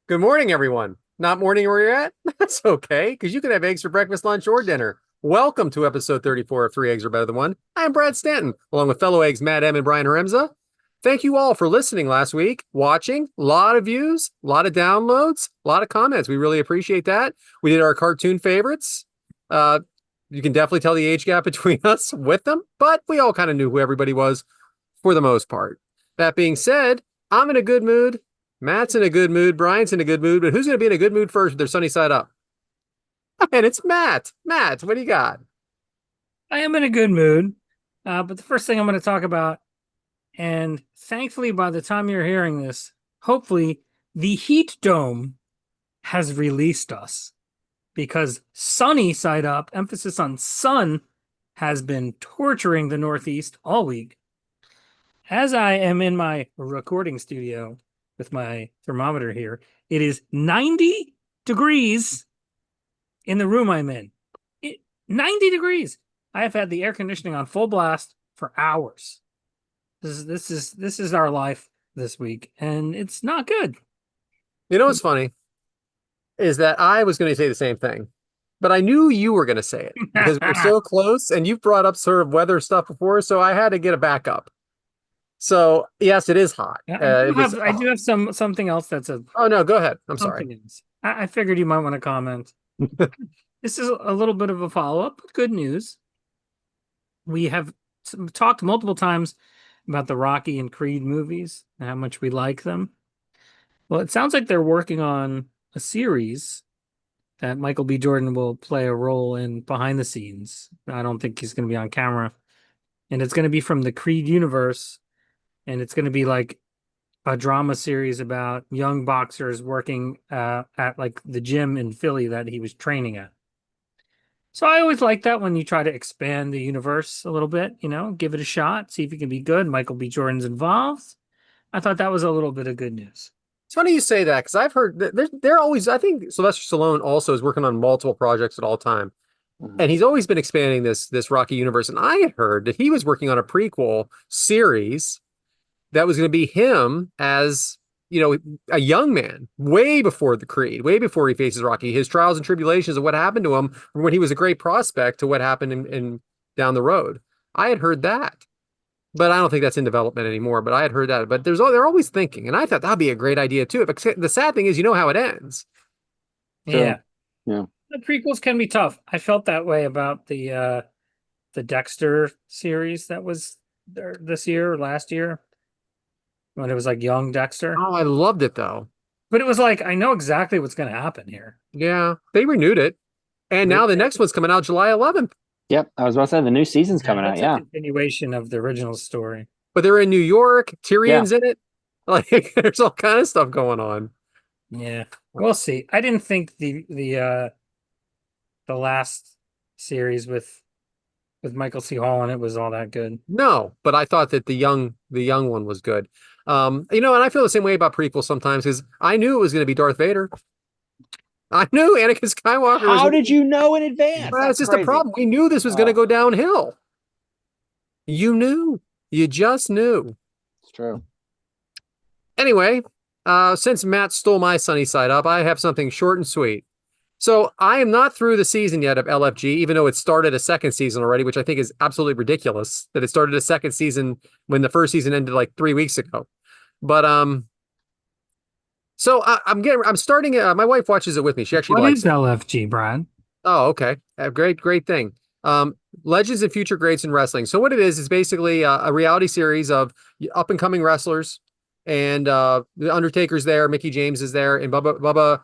Good morning, everyone. Not morning where you're at? That's okay, because you can have eggs for breakfast, lunch, or dinner. Welcome to episode 34 of Three Eggs Are Better Than One. I'm Brad Stanton, along with fellow eggs Matt M and Brian Haremza. Thank you all for listening last week, watching. A lot of views, a lot of downloads, a lot of comments. We really appreciate that. We did our cartoon favorites. Uh, you can definitely tell the age gap between us with them, but we all kind of knew who everybody was for the most part. That being said, I'm in a good mood. Matt's in a good mood. Brian's in a good mood. But who's going to be in a good mood first with their sunny side up? And it's Matt. Matt, what do you got? I am in a good mood. But the first thing I'm going to talk about, and thankfully, by the time you're hearing this, hopefully the heat dome has released us because sunny side up, emphasis on sun, has been torturing the Northeast all week. As I am in my recording studio with my thermometer here, it is 90 degrees in the room I'm in. 90 degrees. I have had the air conditioning on full blast for hours. This is our life this week, and it's not good. You know what's funny is that I was going to say the same thing, but I knew you were going to say it because we're so close, and you've brought up sort of weather stuff before, so I had to get a backup. So yes, it is hot. I do have something else that's a Oh no, go ahead. I'm sorry. something else. I figured you might want to comment. This is a little bit of a follow-up. Good news. We have talked multiple times about the Rocky and Creed movies and how much we like them. Well, it sounds like they're working on a series that Michael B. Jordan will play a role in behind the scenes. I don't think he's going to be on camera. And it's going to be from the Creed universe. And it's going to be like a drama series about young boxers working at like the gym in Philly that he was training at. So I always like that when you try to expand the universe a little bit, give it a shot, see if it can be good. Michael B. Jordan's involved. I thought that was a little bit of good news. It's funny you say that because I've heard that they're always. I think Sylvester Stallone also is working on multiple projects at all time, and he's always been expanding this Rocky universe. And I had heard that he was working on a prequel series that was going to be him as a young man, way before the Creed, way before he faces Rocky, his trials and tribulations of what happened to him from when he was a great prospect to what happened in down the road. I had heard that. But I don't think that's in development anymore. But I had heard that. But they're always thinking, and I thought that'd be a great idea too. But the sad thing is, you know how it ends. Yeah. Yeah. The prequels can be tough. I felt that way about the Dexter series that was there this year or last year when it was like young Dexter. Oh, I loved it though. But it was like I know exactly what's going to happen here. Yeah, they renewed it, and now the next one's coming out July 11th. Yep. I was about to say the new season's coming out. That's Yeah. a continuation of the original story. But they're in New York. Tyrion's in it. Like, there's all kind of stuff going on. Yeah, we'll see. I didn't think the last series with Michael C. Hall in it was all that good. No, but I thought that the young one was good. And I feel the same way about prequels sometimes because I knew it was going to be Darth Vader. I knew Anakin Skywalker. How did you know in advance? Well, that's just a problem. We knew this was going to go downhill. You knew. You just knew. It's true. Anyway, since Matt stole my sunny side up, I have something short and sweet. So I am not through the season yet of LFG, even though it started a second season already, which I think is absolutely ridiculous that it started a second season when the first season ended like 3 weeks ago. But so I'm starting. My wife watches it with me. She actually What likes is LFG, Brad? Oh, okay. Great thing. Legends and Future Greats in Wrestling. So what it is basically a reality series of up and coming wrestlers, and the Undertaker's there, Mickey James is there, and Bubba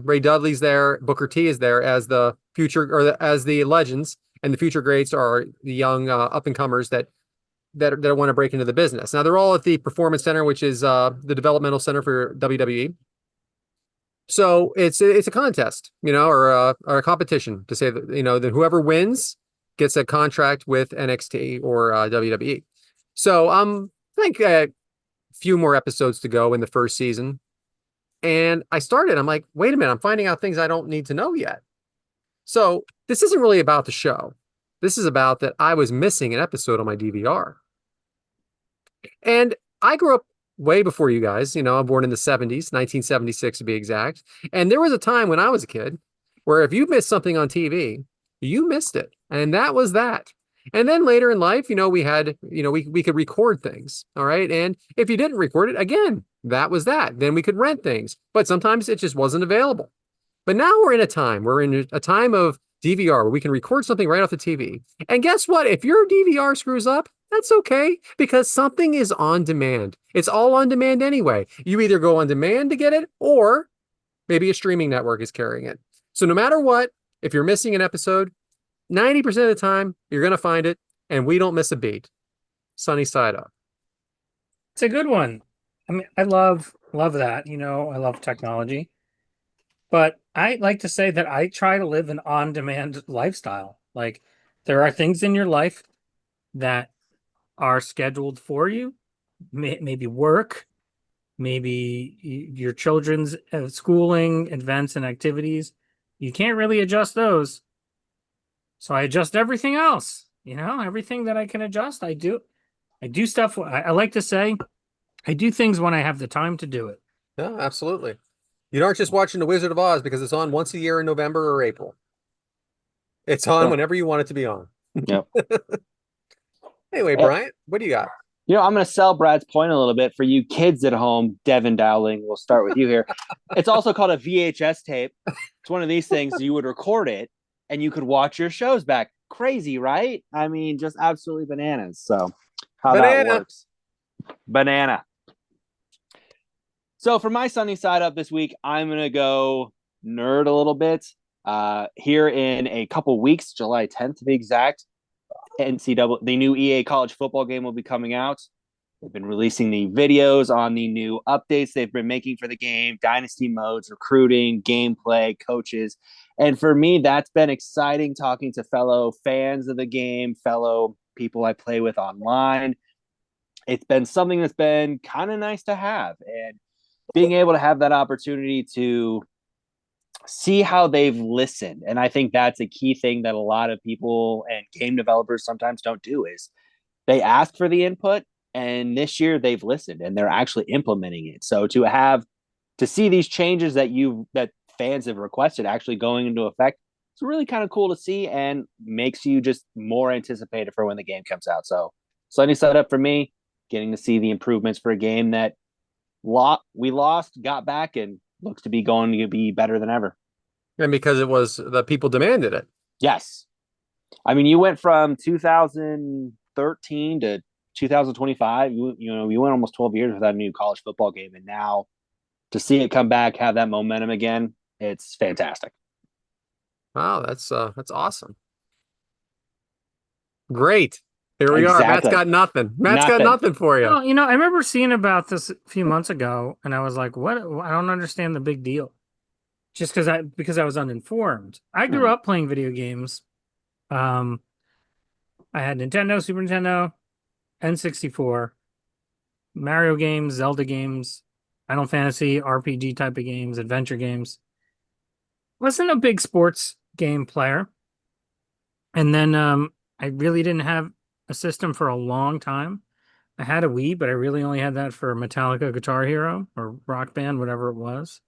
Ray Dudley's there, Booker T is there as the future as the legends, and the future greats are the young up and comers that want to break into the business. Now they're all at the Performance Center, which is the developmental center for WWE. So it's a contest, or a competition to say that, that whoever wins gets a contract with NXT or WWE. So I think a few more episodes to go in the first season. And I'm like, wait a minute, I'm finding out things I don't need to know yet. So this isn't really about the show. This is about that I was missing an episode on my DVR. And I grew up way before you guys. I'm born in the 70s, 1976 to be exact. And there was a time when I was a kid where if you missed something on TV, you missed it. And that was that. And then later in life, we had, we could record things. All right. And if you didn't record it, again, that was that. Then we could rent things, but sometimes it just wasn't available. But now we're in a time of DVR where we can record something right off the TV. And guess what? If your DVR screws up, that's okay because something is on demand. It's all on demand anyway. You either go on demand to get it or maybe a streaming network is carrying it. So no matter what, if you're missing an episode, 90% of the time, you're going to find it and we don't miss a beat. Sunny side up. It's a good one. I mean, I love that. I love technology. But I like to say that I try to live an on-demand lifestyle. Like there are things in your life that are scheduled for you, maybe work, maybe your children's schooling, events, and activities. You can't really adjust those. So I adjust everything else. Everything that I can adjust, I do. I do stuff. I like to say I do things when I have the time to do it. Yeah, absolutely. You aren't just watching The Wizard of Oz because it's on once a year in November or April. It's on whenever you want it to be on. Yep. Anyway, Bryant, what do you got? I'm going to sell Brad's point a little bit for you kids at home. Devin Dowling, we'll start with you here. It's also called a VHS tape. It's one of these things you would record it and you could watch your shows back. Crazy, right? I mean, just absolutely bananas. So how that works. Banana. So for my sunny side up this week, I'm going to go nerd a little bit. Here in a couple weeks, July 10th to be exact, the new EA college football game will be coming out. They've been releasing the videos on the new updates they've been making for the game, dynasty modes, recruiting, gameplay, coaches. And for me, that's been exciting talking to fellow fans of the game, fellow people I play with online. It's been something that's been kind of nice to have. And being able to have that opportunity to see how they've listened. And I think that's a key thing that a lot of people and game developers sometimes don't do is they ask for the input and this year they've listened and they're actually implementing it. So to see these changes that fans have requested actually going into effect, it's really kind of cool to see and makes you just more anticipated for when the game comes out. So sunny side up for me, getting to see the improvements for a game that we lost, got back, and looks to be going to be better than ever. And because it was the people demanded it. Yes. I mean, you went from 2013 to 2025. You went almost 12 years without a new college football game. And now to see it come back, have that momentum again, it's fantastic. Wow, that's awesome. Great. Here we are. Matt's got nothing. Matt's got nothing for you. Well, I remember seeing about this a few months ago, and I was like, "What? I don't understand the big deal." Just because I was uninformed. I grew up playing video games. I had Nintendo, Super Nintendo, N64, Mario games, Zelda games, Final Fantasy, RPG type of games, adventure games. Wasn't a big sports game player, and then I really didn't have a system for a long time. I had a Wii, but I really only had that for Metallica Guitar Hero or Rock Band, whatever it was.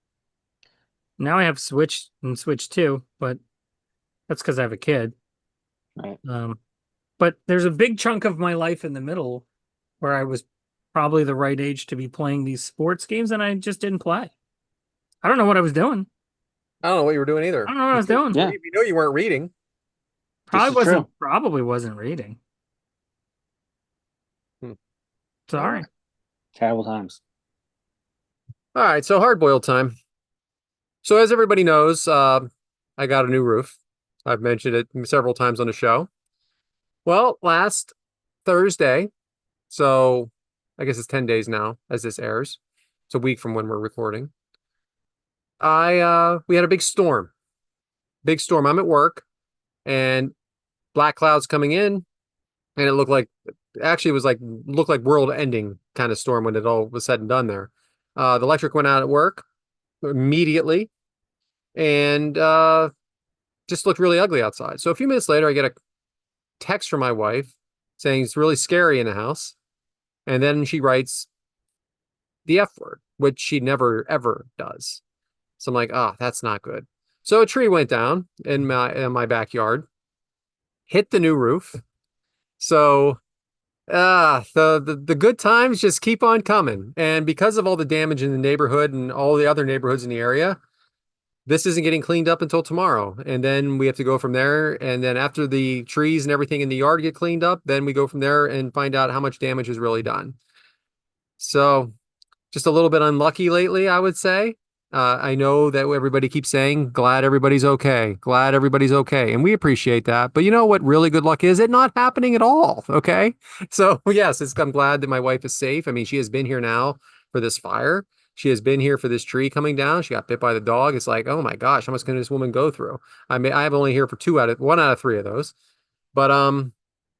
Now I have Switch and Switch 2, but that's because I have a kid. Right. But there's a big chunk of my life in the middle where I was probably the right age to be playing these sports games, and I just didn't play. I don't know what I was doing. I don't know what you were doing either. I don't know what I was doing. Yeah. You know you weren't reading. Probably wasn't reading. Sorry. Terrible times. All right, so hard-boiled time. So as everybody knows, I got a new roof. I've mentioned it several times on the show. Well, last Thursday, so I guess it's 10 days now as this airs. It's a week from when we're recording. We had a big storm. Big storm. I'm at work and black clouds coming in, and it looked like world ending kind of storm when it all was said and done there. The electric went out at work immediately and just looked really ugly outside. So a few minutes later, I get a text from my wife saying it's really scary in the house. And then she writes, the F word, which she never ever does. So I'm like, oh, that's not good. So a tree went down in my backyard, hit the new roof. So the good times just keep on coming. And because of all the damage in the neighborhood and all the other neighborhoods in the area, this isn't getting cleaned up until tomorrow. And then we have to go from there. And then after the trees and everything in the yard get cleaned up, then we go from there and find out how much damage is really done. So just a little bit unlucky lately, I would say. I know that everybody keeps saying, glad everybody's okay, glad everybody's okay. And we appreciate that. But you know what really good luck is? It not happening at all. Okay. So, yes, I'm glad that my wife is safe. I mean, she has been here now for this fire. She has been here for this tree coming down. She got bit by the dog. It's like, oh my gosh, how much can this woman go through? I mean, I have only here for 1 out of 3 of those. But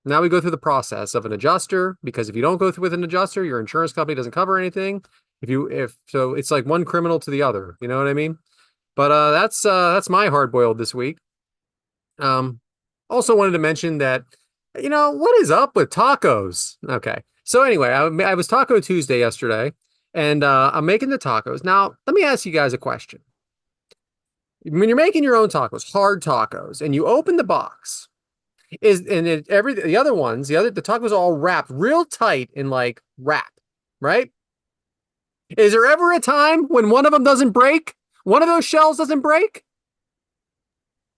now we go through the process of an adjuster, because if you don't go through with an adjuster, your insurance company doesn't cover anything. If so, it's like one criminal to the other. You know what I mean? But that's my hard boiled this week. Um, Also wanted to mention that, what is up with tacos? Okay, so anyway, I was Taco Tuesday yesterday, and I'm making the tacos. Now, let me ask you guys a question. When you're making your own tacos, hard tacos, and you open the box, the tacos are all wrapped real tight in like wrap, right? Is there ever a time when one of them doesn't break? One of those shells doesn't break?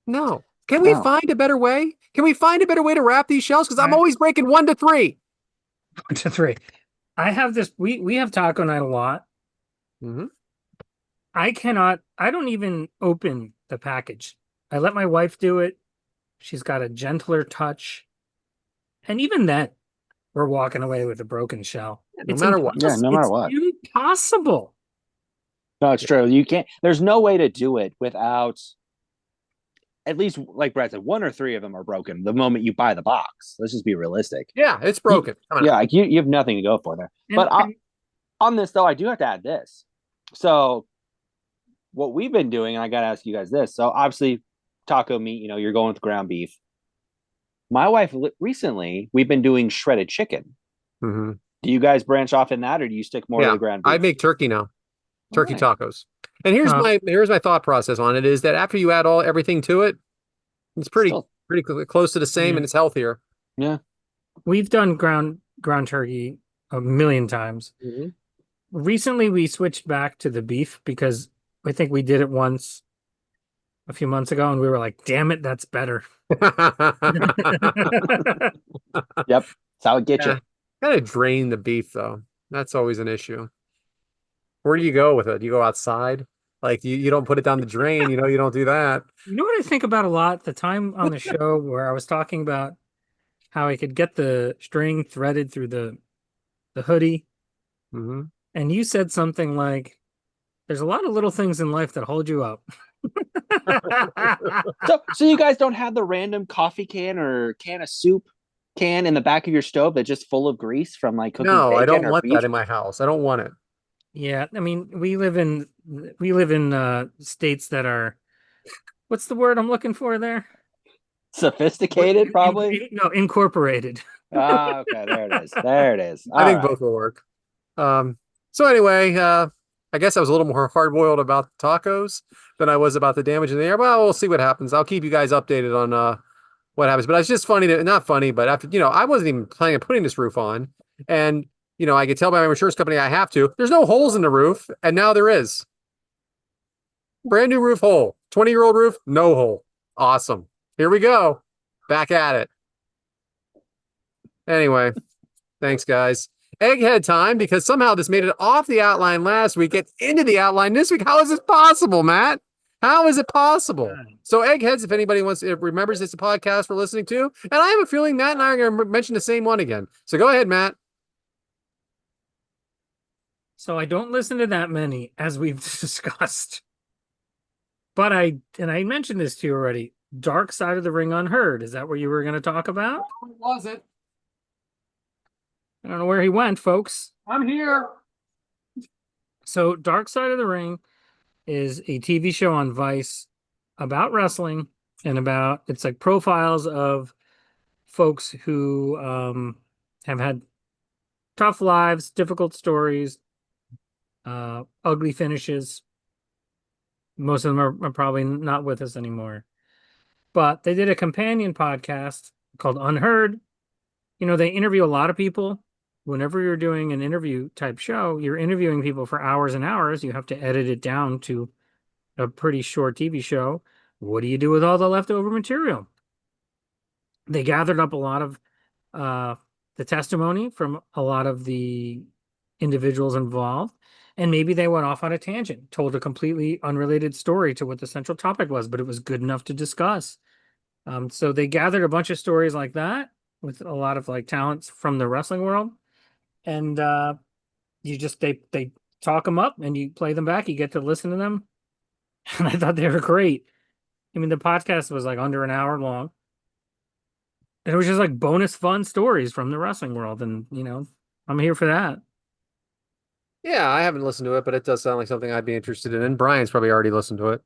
No. Can we find a better way? Can we find a better way to wrap these shells? Because I'm always breaking 1 to 3. 1 to 3. I have this. We have taco night a lot. Mm-hmm. I don't even open the package. I let my wife do it. She's got a gentler touch. And even then, we're walking away with a broken shell. No matter what. Yeah, no matter what. It's impossible. No, it's true. You can't. There's no way to do it without, at least, like Brad said, 1 or 3 of them are broken the moment you buy the box. Let's just be realistic. Yeah, it's broken. Like you have nothing to go for there. But on this, though, I do have to add this. So what we've been doing, and I got to ask you guys this. So obviously, taco meat, you're going with ground beef. My wife, recently, we've been doing shredded chicken. Mm-hmm. Do you guys branch off in that, or do you stick more to the ground beef? I make turkey now. Turkey tacos. And here's my thought process on it is that after you add everything to it, it's pretty close to the same, and it's healthier. Yeah. We've done ground turkey a million times. Mm-hmm. Recently we switched back to the beef because I think we did it once a few months ago and we were like, damn it, that's better. Yep. That's how it gets you. Gotta drain the beef though. That's always an issue. Where do you go with it? Do you go outside? Like you don't put it down the drain, you don't do that. You know what I think about a lot? The time on the show where I was talking about how I could get the string threaded through the hoodie. Mm-hmm. And you said something like, there's a lot of little things in life that hold you up. So you guys don't have the random coffee can or can of soup can in the back of your stove that's just full of grease from like cooking No, I bacon don't or want beef? that in my house. I don't want it. Yeah, I mean, we live in states that are, what's the word I'm looking for there? Sophisticated, probably. No, incorporated. Okay, there it is. There it is. I think both will work. So anyway, I guess I was a little more hard-boiled about tacos than I was about the damage in the air. Well, we'll see what happens. I'll keep you guys updated on what happens. But it's just funny not funny, but after I wasn't even planning on putting this roof on, and I could tell by my insurance company I have to. There's no holes in the roof, and now there is. Brand new roof hole. 20-year-old roof, no hole. Awesome. Here we go. Back at it. Anyway, thanks, guys. Egghead time, because somehow this made it off the outline last week, get into the outline this week. How is this possible, Matt? How is it possible? So, Eggheads, if anybody remembers it's a podcast we're listening to, and I have a feeling Matt and I are going to mention the same one again. So go ahead, Matt. So I don't listen to that many, as we've discussed. But I mentioned this to you already. Dark Side of the Ring Unheard. Is that what you were going to talk about? What was it? I don't know where he went, folks. I'm here. So Dark Side of the Ring is a TV show on Vice about wrestling and it's like profiles of folks who have had tough lives, difficult stories, ugly finishes. Most of them are probably not with us anymore. But they did a companion podcast called Unheard. They interview a lot of people. Whenever you're doing an interview type show, you're interviewing people for hours and hours. You have to edit it down to a pretty short TV show. What do you do with all the leftover material? They gathered up a lot of the testimony from a lot of the individuals involved, and maybe they went off on a tangent, told a completely unrelated story to what the central topic was, but it was good enough to discuss. So they gathered a bunch of stories like that with a lot of like talents from the wrestling world, and they talk them up and you play them back. You get to listen to them, and I thought they were great. I mean, the podcast was like under an hour long. And it was just like bonus fun stories from the wrestling world. And, I'm here for that. Yeah, I haven't listened to it, but it does sound like something I'd be interested in. And Brian's probably already listened to it.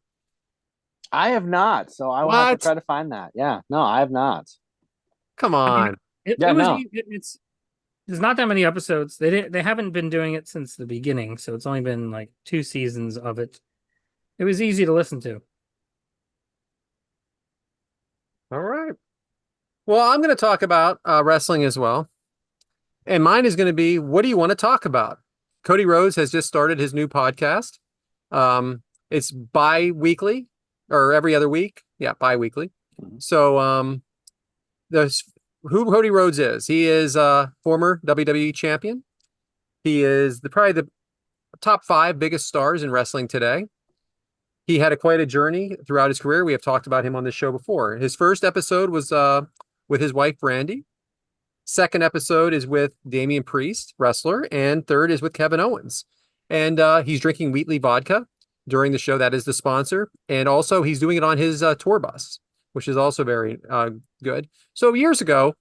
I have not, so I will have to What? try to find that. Yeah, no, I have not. Come I mean, on. Yeah, it was, no. it's, there's not that many episodes. They haven't been doing it since the beginning. So it's only been like 2 seasons of it. It was easy to listen to. All right. Well, I'm going to talk about wrestling as well. And mine is going to be, what do you want to talk about? Cody Rhodes has just started his new podcast. It's bi-weekly or every other week. Yeah, bi-weekly. So who Cody Rhodes is. He is a former WWE champion. He is probably the top 5 biggest stars in wrestling today. He had quite a journey throughout his career. We have talked about him on this show before. His first episode was with his wife, Brandy. Second episode is with Damian Priest, wrestler. And third is with Kevin Owens. And he's drinking Wheatley vodka during the show. That is the sponsor. And also he's doing it on his tour bus, which is also very good. So years ago,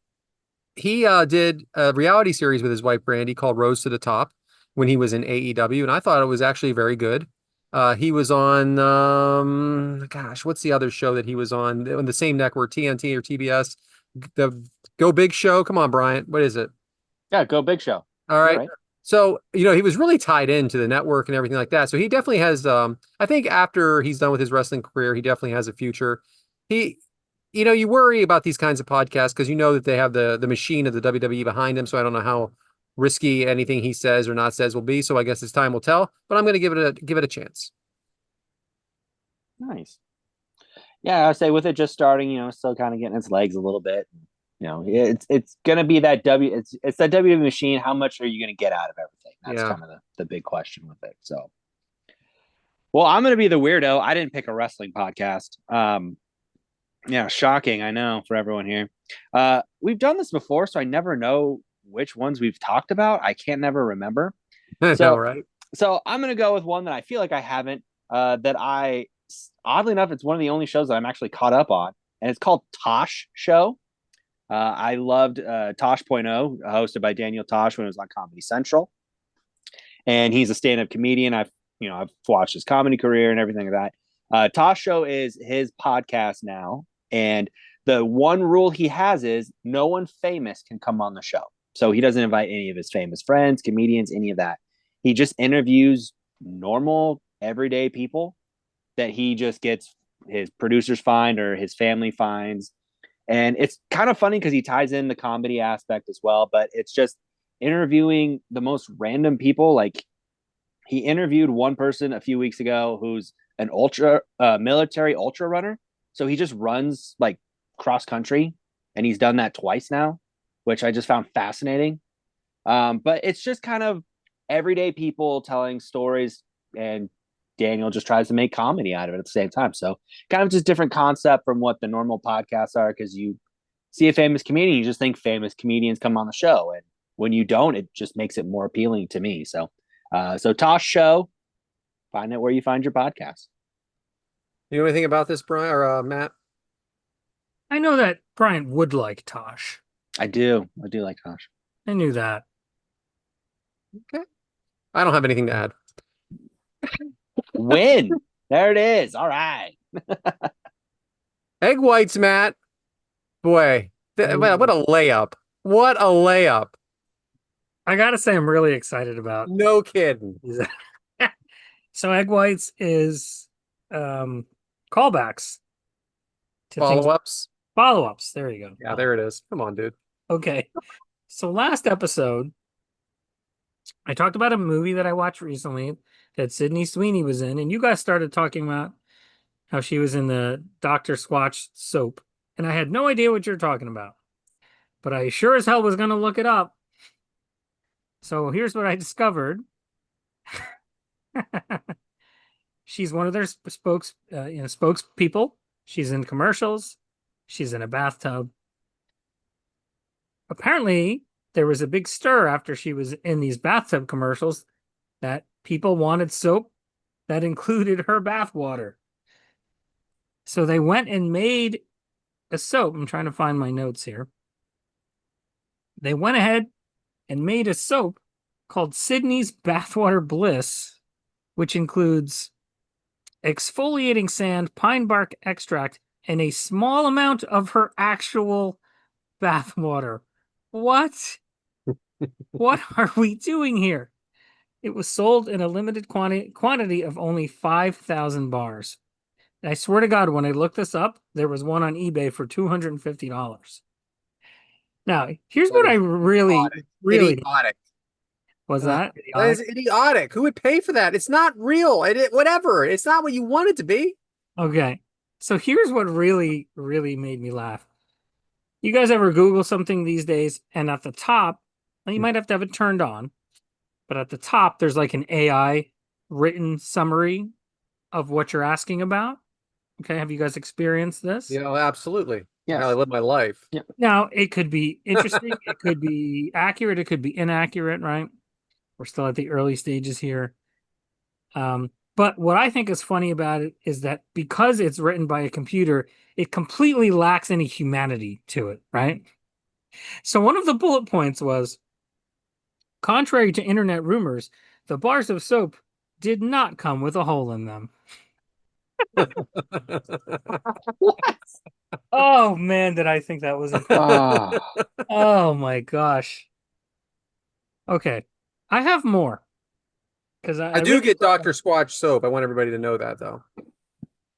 he did a reality series with his wife, Brandy, called Rose to the Top when he was in AEW. And I thought it was actually very good. He was on, what's the other show that he was on the same network, TNT or TBS? The Go Big Show. Come on, Bryant. What is it? Yeah, Go Big Show. All right. So, he was really tied into the network and everything like that. So he definitely has, I think after he's done with his wrestling career, he definitely has a future. You worry about these kinds of podcasts because that they have the machine of the WWE behind him. So I don't know how risky anything he says or not says will be. So I guess his time will tell, but I'm going to give it a chance. Nice. Yeah, I say with it just starting, still kind of getting its legs a little bit. It's gonna be that it's that WWE machine. How much are you gonna get out of everything? That's kind of the big question with it. So, well, I'm gonna be the weirdo. I didn't pick a wrestling podcast. Yeah, shocking. I know for everyone here. We've done this before, so I never know which ones we've talked about. I can't never remember. So, right. So I'm gonna go with one that I feel like I haven't. Oddly enough, it's one of the only shows that I'm actually caught up on, and it's called Tosh Show. I loved Tosh.0, hosted by Daniel Tosh when it was on Comedy Central, and he's a stand-up comedian. I've watched his comedy career and everything like that. Tosh Show is his podcast now, and the one rule he has is no one famous can come on the show. So he doesn't invite any of his famous friends, comedians, any of that. He just interviews normal, everyday people that he just gets his producers find or his family finds. And it's kind of funny because he ties in the comedy aspect as well, but it's just interviewing the most random people. Like he interviewed one person a few weeks ago who's an military ultra runner. So he just runs like cross country, and he's done that twice now, which I just found fascinating. But it's just kind of everyday people telling stories, and Daniel just tries to make comedy out of it at the same time. So kind of just different concept from what the normal podcasts are, because you see a famous comedian, you just think famous comedians come on the show. And when you don't, it just makes it more appealing to me. So Tosh Show, find it where you find your podcast. You know anything about this, Brian or Matt? I know that Bryant would like Tosh. I do like Tosh. I knew that. Okay. I don't have anything to add. Win. There it is. All right. Egg whites, Matt. Boy, what a layup. What a layup. I gotta say, I'm really excited about No kidding. these So egg whites is callbacks to things, Follow-ups. follow-ups. There you go. Yeah, there it is. Come on, dude. Okay. So last episode, I talked about a movie that I watched recently that Sydney Sweeney was in, and you guys started talking about how she was in the Dr. Squatch soap, and I had no idea what you're talking about, but I sure as hell was going to look it up. So here's what I discovered. She's one of their spokespeople. She's in commercials. She's in a bathtub. Apparently, there was a big stir after she was in these bathtub commercials that people wanted soap that included her bath water. So they went and made a soap. I'm trying to find my notes here. They went ahead and made a soap called Sydney's Bathwater Bliss, which includes exfoliating sand, pine bark extract, and a small amount of her actual bath water. What? What are we doing here? It was sold in a limited quantity of only 5,000 bars. I swear to God, when I looked this up, there was one on eBay for $250. Now, here's what I really idiotic. was that That is idiotic. Who would pay for that? It's not real. Whatever. It's not what you want it to be. Okay. So here's what really, really made me laugh. You guys ever Google something these days, and at the top, well, you might have to have it turned on, but at the top, there's like an AI written summary of what you're asking about. Okay. Have you guys experienced this? Yeah, absolutely. Yes. How I live my life. Yeah. Now, it could be interesting. It could be accurate. It could be inaccurate, right? We're still at the early stages here. But what I think is funny about it is that because it's written by a computer, it completely lacks any humanity to it, right? So one of the bullet points was, contrary to internet rumors, the bars of soap did not come with a hole in them. Oh man, did I think that was Ah. Oh my gosh. Okay. I have more. Because I do get Dr. Squatch soap. I want everybody to know that, though.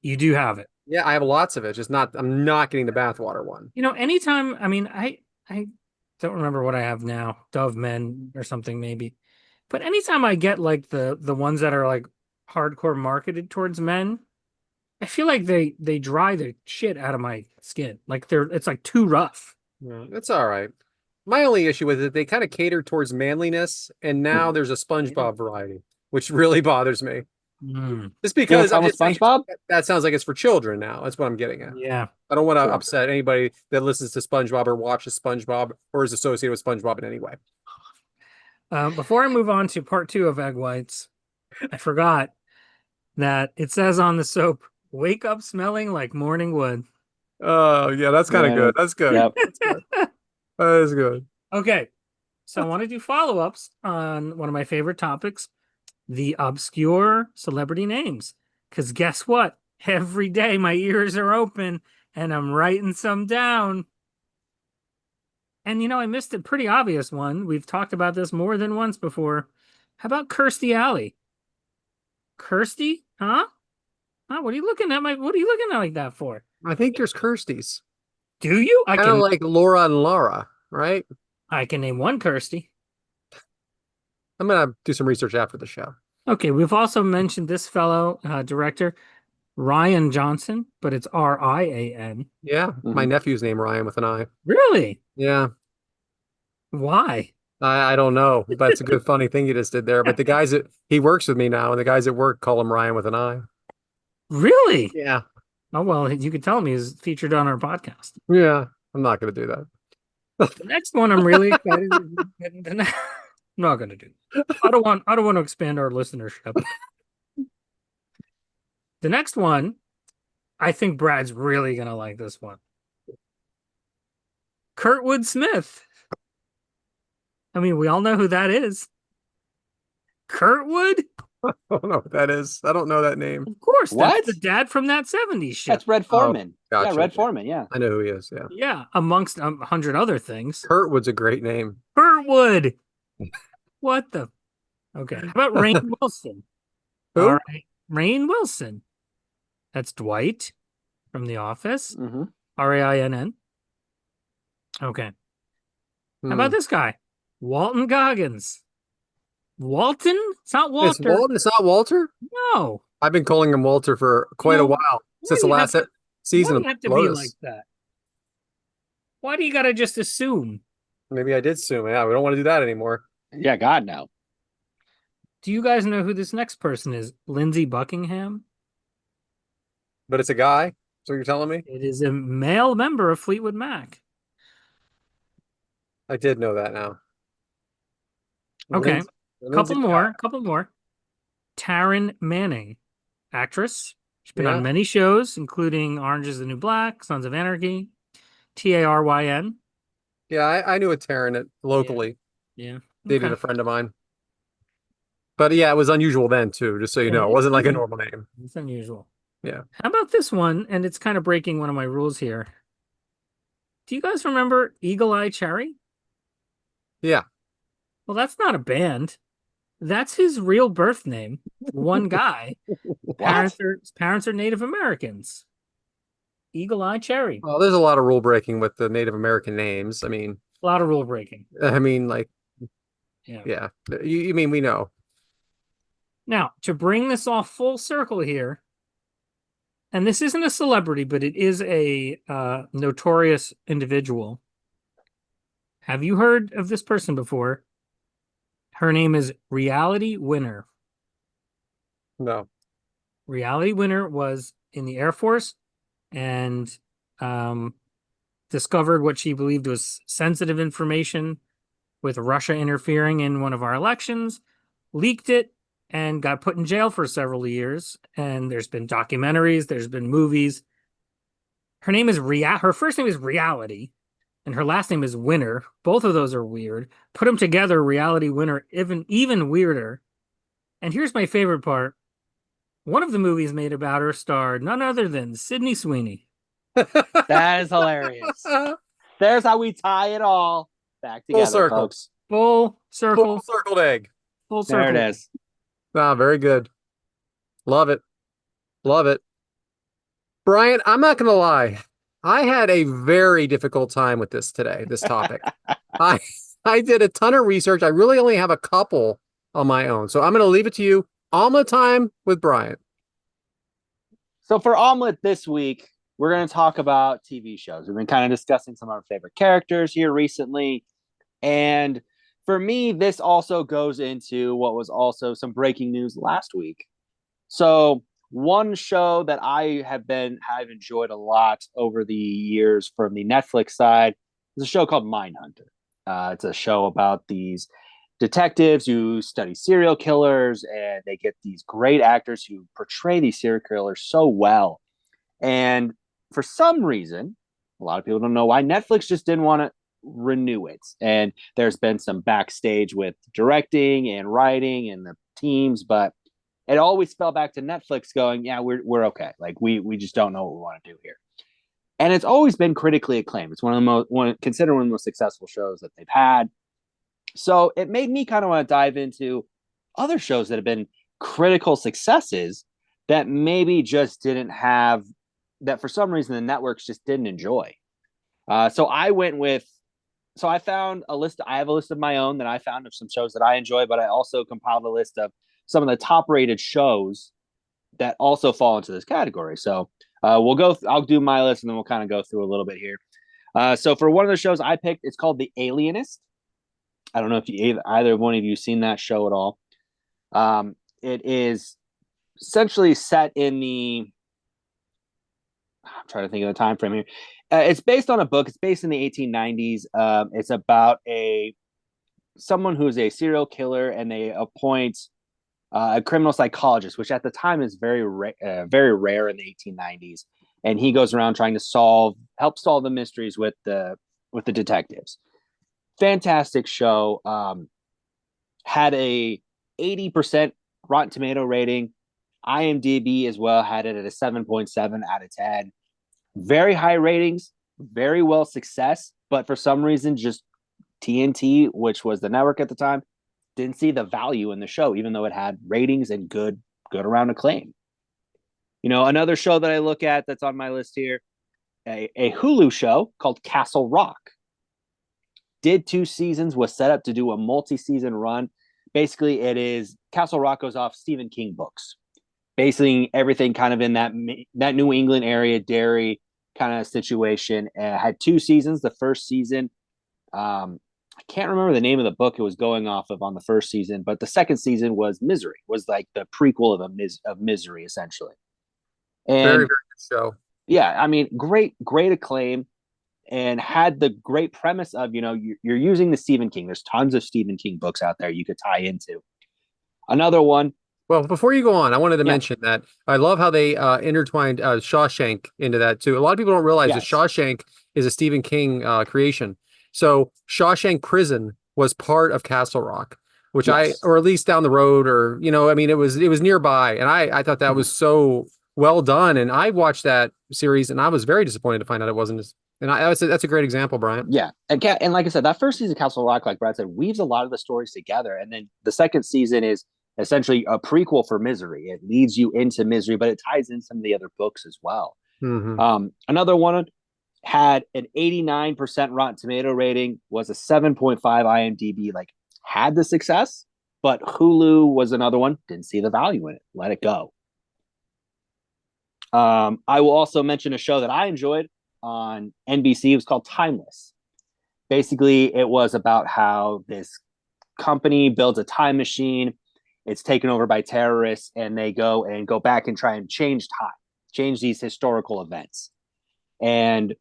You do have it. Yeah, I have lots of it. Just not. I'm not getting the bathwater one. You know, anytime, I mean, I don't remember what I have now, Dove Men or something maybe. But anytime I get like the ones that are like hardcore marketed towards men, I feel like they dry the shit out of my skin. Like it's like too rough. Yeah, it's all right. My only issue with it, they kind of cater towards manliness, and now there's a SpongeBob variety, which really bothers me. Just because come with SpongeBob? That sounds like it's for children now. That's what I'm getting at. Yeah. I don't want to upset anybody that listens to SpongeBob or watches SpongeBob or is associated with SpongeBob in any way. Before I move on to part 2 of egg whites, I forgot that it says on the soap, "Wake up smelling like morning wood." Oh, yeah, that's kind of good. That's good. Yep. That's good. That is good. Okay. So I want to do follow-ups on one of my favorite topics, the obscure celebrity names. Because guess what? Every day my ears are open and I'm writing some down. And you know, I missed a pretty obvious one. We've talked about this more than once before. How about Kirstie Alley? Kirstie? Huh? Huh? What are you looking at? What are you looking at like that for? I think there's Kirsty's. Do you? Kind of like Laura and Laura, right? I can name one Kirstie. I'm going to do some research after the show. Okay, we've also mentioned this fellow director, Ryan Johnson, but it's Rian. Yeah, my nephew's name Ryan with an I. Really? Yeah. Why? I don't know. That's a good funny thing you just did there. But the guys that he works with me now, and the guys at work call him Ryan with an I. Really? Yeah. Oh, well, you could tell him he's featured on our podcast. Yeah. I'm not going to do that. The next one I'm really excited. I'm not going to do. I don't want to expand our listenership. The next one, I think Brad's really going to like this one. Kurtwood Smith. I mean, we all know who that is. Kurtwood? I don't know what that is. I don't know that name. Of course. What? That's the dad from that 70s show. That's Red Foreman. Gotcha. Yeah, Red Foreman. Yeah. I know who he is. Yeah. Yeah, amongst 100 other things. Kurtwood's a great name. Kurtwood. What the? Okay. How about Rainn Wilson? Who? All right. Rainn Wilson. That's Dwight from The Office. Mm-hmm. Rainn. Okay. How Hmm. about this guy? Walton Goggins. Walton? It's not It's Walter. Walton. It's not Walter. No. I've been calling him Walter for quite a No. while Why since do the you have last to, why season do of you have to be like Lotus. that? Why do you gotta just assume? Maybe I did assume. Yeah, we don't want to do that anymore. Yeah, God, no. Do you guys know who this next person is? Lindsey Buckingham? But it's a guy. So you're telling me? It is a male member of Fleetwood Mac. I did know that now. Okay. Lindsay Couple more. Taryn Manning, actress. She's been Yeah. on many shows, including Orange is the New Black, Sons of Anarchy, Taryn. Yeah, I knew a Taryn locally. Yeah. Dated Okay. a friend of mine. But yeah, it was unusual then too, just so you know. It wasn't like a normal name. It's unusual. Yeah. How about this one? And it's kind of breaking one of my rules here. Do you guys remember Eagle Eye Cherry? Yeah. Well, that's not a band. That's his real birth name. One guy. What? Parents are Native Americans. Eagle Eye Cherry. Well, there's a lot of rule breaking with the Native American names. A lot of rule breaking. Like, Yeah. yeah. You mean we know. Now, to bring this all full circle here, and this isn't a celebrity, but it is a notorious individual. Have you heard of this person before? Her name is Reality Winner. No. Reality Winner was in the Air Force and discovered what she believed was sensitive information with Russia interfering in one of our elections, leaked it, and got put in jail for several years. And there's been documentaries, there's been movies. Her name is her first name is Reality, and her last name is Winner. Both of those are weird. Put them together, Reality Winner, even weirder. And here's my favorite part. One of the movies made about her starred none other than Sydney Sweeney. That is hilarious. There's how we tie it all back together, circle. folks. Full circle. Full circled egg. Full circle. There it is. Ah, very good. Love it. Love it. Bryant, I'm not going to lie. I had a very difficult time with this today, this topic. I did a ton of research. I really only have a couple on my own. So I'm going to leave it to you. Omelet time with Bryant. So for Omelet this week, we're going to talk about TV shows. We've been kind of discussing some of our favorite characters here recently. And for me, this also goes into what was also some breaking news last week. So one show that have enjoyed a lot over the years from the Netflix side is a show called Mindhunter. It's a show about these detectives who study serial killers, and they get these great actors who portray these serial killers so well. And for some reason, a lot of people don't know why, Netflix just didn't want to renew it. And there's been some backstage with directing and writing and the teams, but it always fell back to Netflix going, yeah, we're okay. Like we just don't know what we want to do here. And it's always been critically acclaimed. It's considered one of the most successful shows that they've had. So it made me kind of want to dive into other shows that have been critical successes that maybe just didn't have, that for some reason the networks just didn't enjoy. So I found a list. I have a list of my own that I found of some shows that I enjoy, but I also compiled a list of some of the top rated shows that also fall into this category. So I'll do my list and then we'll kind of go through a little bit here. So for one of the shows I picked, it's called The Alienist. I don't know if either one of you seen that show at all. It is essentially set in I'm trying to think of the time frame here. It's based on a book. It's based in the 1890s. It's about someone who's a serial killer, and they appoint a criminal psychologist, which at the time is very rare in the 1890s. And he goes around trying to help solve the mysteries with the detectives. Fantastic show. Had a 80% Rotten Tomato rating. IMDb as well had it at a 7.7 out of 10. Very high ratings, very well success, but for some reason, just TNT, which was the network at the time, didn't see the value in the show, even though it had ratings and good good around acclaim. Another show that I look at that's on my list here, a Hulu show called Castle Rock. Did 2 seasons, was set up to do a multi-season run. Basically, it is Castle Rock goes off Stephen King books. Basically, everything kind of in that New England area, Derry kind of situation. Had 2 seasons. The first season, I can't remember the name of the book it was going off of on the first season, but the second season was Misery, was like the prequel of Misery, essentially. And Very, very good show. Yeah, I mean, great acclaim, and had the great premise of, you're using the Stephen King. There's tons of Stephen King books out there you could tie into. Another one. Well, before you go on, I wanted to mention that I love how they intertwined Shawshank into that too. A lot of people don't realize that Shawshank is a Stephen King creation. So Shawshank Prison was part of Castle Rock, which or at least down the road, or it was nearby, and I thought that was so well done. And I watched that series, and I was very disappointed to find out it wasn't as. And that's a great example, Bryant. Yeah, and like I said, that first season of Castle Rock, like Brad said, weaves a lot of the stories together, and then the second season is essentially a prequel for Misery. It leads you into Misery, but it ties in some of the other books as well. Mm-hmm. Another one had an 89% Rotten Tomato rating, was a 7.5 IMDb, like had the success, but Hulu was another one, didn't see the value in it, let it go. I will also mention a show that I enjoyed on NBC. It was called Timeless. Basically, it was about how this company builds a time machine. It's taken over by terrorists, and they go back and try and change these historical events. And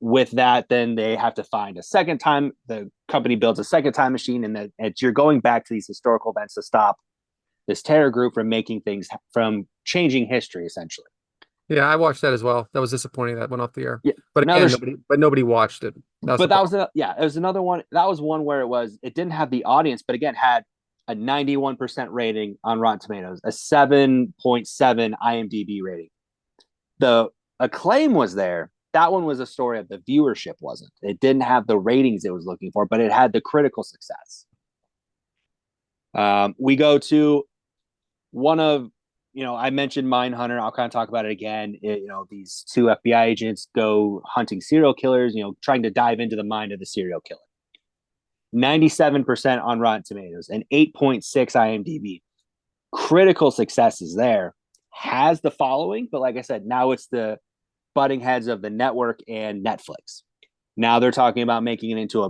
with that, then they have to find a second time. The company builds a second time machine, and you're going back to these historical events to stop this terror group from changing history, essentially. Yeah, I watched that as well. That was disappointing. That went off the air. Yeah, but again, nobody watched it. It was another one. That was one where it didn't have the audience, but again had a 91% rating on Rotten Tomatoes, a 7.7 IMDb rating. The acclaim was there. That one was a story of the viewership wasn't. It didn't have the ratings it was looking for, but it had the critical success. We go to one of, I mentioned Mindhunter. I'll kind of talk about it again. These 2 FBI agents go hunting serial killers, trying to dive into the mind of the serial killer. 97% on Rotten Tomatoes and 8.6 IMDb. Critical success is there. Has the following, but like I said, now it's the butting heads of the network and Netflix. Now they're talking about making it into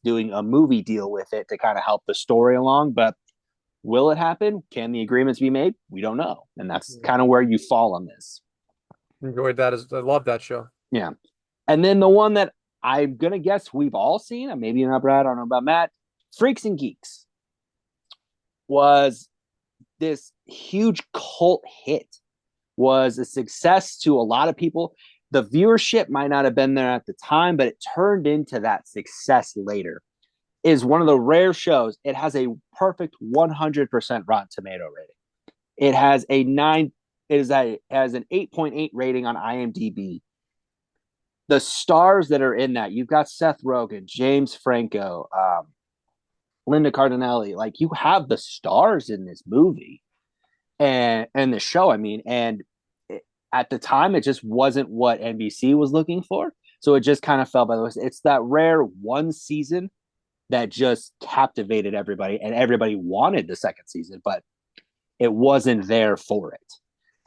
doing a movie deal with it to kind of help the story along, but will it happen? Can the agreements be made? We don't know. And that's kind of where you fall on this. Enjoyed that. I love that show. Yeah. And then the one that I'm going to guess we've all seen, maybe not Brad, I don't know about Matt, Freaks and Geeks, was this huge cult hit, was a success to a lot of people. The viewership might not have been there at the time, but it turned into that success later. Is one of the rare shows. It has a perfect 100% Rotten Tomato rating. It has has an 8.8 rating on IMDb. The stars that are in that, you've got Seth Rogen, James Franco, Linda Cardinelli. Like, you have the stars in this movie and the show. And at the time, it just wasn't what NBC was looking for. So it just kind of fell by the way. It's that rare one season that just captivated everybody, and everybody wanted the second season, but it wasn't there for it.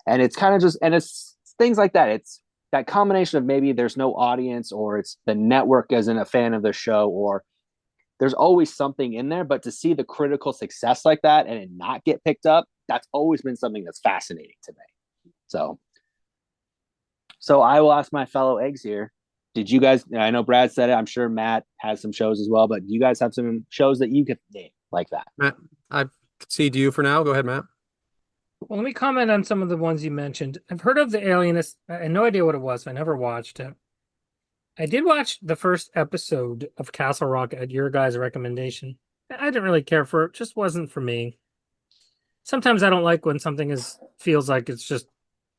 And it's kind of it's things like that. It's that combination of maybe there's no audience, or it's the network isn't a fan of the show, or there's always something in there. But to see the critical success like that and it not get picked up, that's always been something that's fascinating to me. So I will ask my fellow eggs here. Did you guys, I know Brad said it, I'm sure Matt has some shows as well, but do you guys have some shows that you could name like that? Matt, I concede to you for now. Go ahead, Matt. Well, let me comment on some of the ones you mentioned. I've heard of The Alienist. I had no idea what it was. So I never watched it. I did watch the first episode of Castle Rock at your guys' recommendation. I didn't really care for it. It just wasn't for me. Sometimes I don't like when something feels like it's just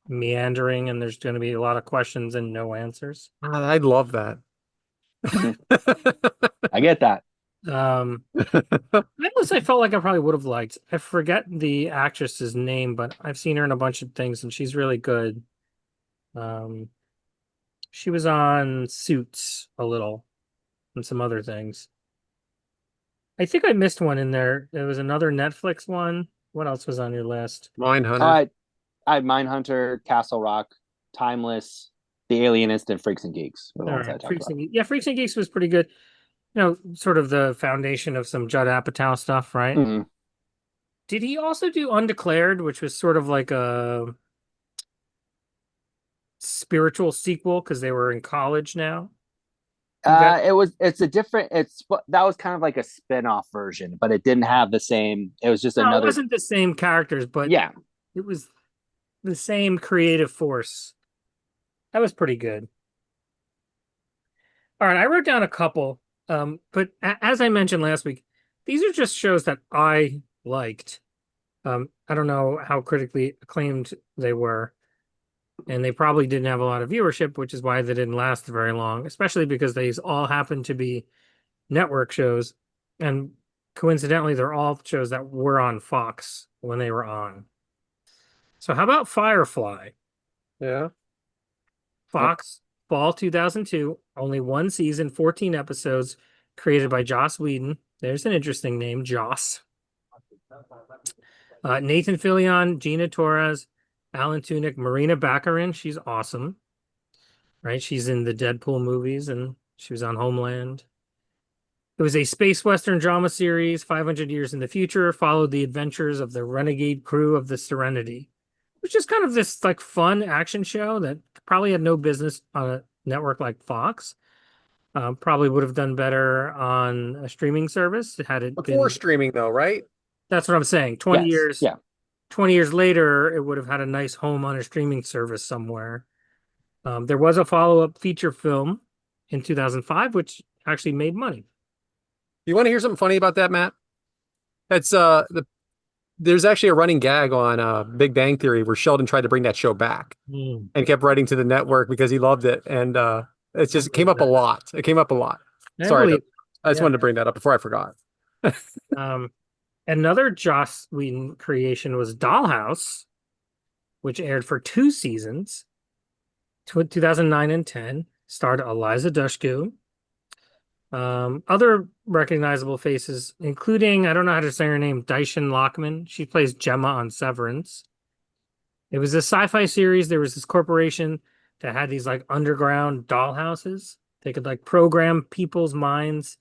meandering and there's going to be a lot of questions and no answers. I love that. I get that. Atlas, I felt like I probably would have liked. I forget the actress's name, but I've seen her in a bunch of things, and she's really good. Um, she was on Suits a little and some other things. I think I missed one in there. There was another Netflix one. What else was on your list? Mindhunter. I had Mindhunter, Castle Rock, Timeless, The Alienist, and Freaks and Geeks were the All ones I right, talked about. Yeah, Freaks and Geeks was pretty good. Sort of the foundation of some Judd Apatow stuff, right? Mhm. Did he also do Undeclared, which was sort of like a spiritual sequel because they were in college now? You got It's a different, that was kind of like a spin-off version, but it didn't have the same, it was just no, it another, wasn't the same characters, but yeah. it was the same creative force. That was pretty good. All right, I wrote down a couple, but as I mentioned last week, these are just shows that I liked. I don't know how critically acclaimed they were, and they probably didn't have a lot of viewership, which is why they didn't last very long, especially because these all happen to be network shows, and coincidentally, they're all shows that were on Fox when they were on. So, how about Firefly? Yeah. Yep. Fox, fall 2002, only one season, 14 episodes, created by Joss Whedon. There's an interesting name, Joss. Nathan Fillion, Gina Torres, Alan Tudyk, Marina Baccarin. She's awesome, right? She's in the Deadpool movies and she was on Homeland. It was a space western drama series, 500 years in the future, followed the adventures of the renegade crew of the Serenity, which is kind of this like fun action show that probably had no business on a network like Fox. Probably would have done better on a streaming service had it Before been. streaming, though, right? That's what I'm saying. 20 Yes. years, Yeah. 20 years later, it would have had a nice home on a streaming service somewhere. There was a follow-up feature film in 2005, which actually made money. You want to hear something funny about that, Matt? That's there's actually a running gag on Big Bang Theory where Sheldon tried to bring that show back Mm, and kept writing to the network because he loved it, and it came up a lot. It came up a lot. I Sorry, believe, I just yeah. wanted to bring that up before I forgot. Um, Another Joss Whedon creation was Dollhouse, which aired for 2 seasons, 2009 and 10, starred Eliza Dushku. Other recognizable faces, including, I don't know how to say her name, Daishin Lockman. She plays Gemma on Severance. It was a sci-fi series. There was this corporation that had these like underground dollhouses. They could like program people's minds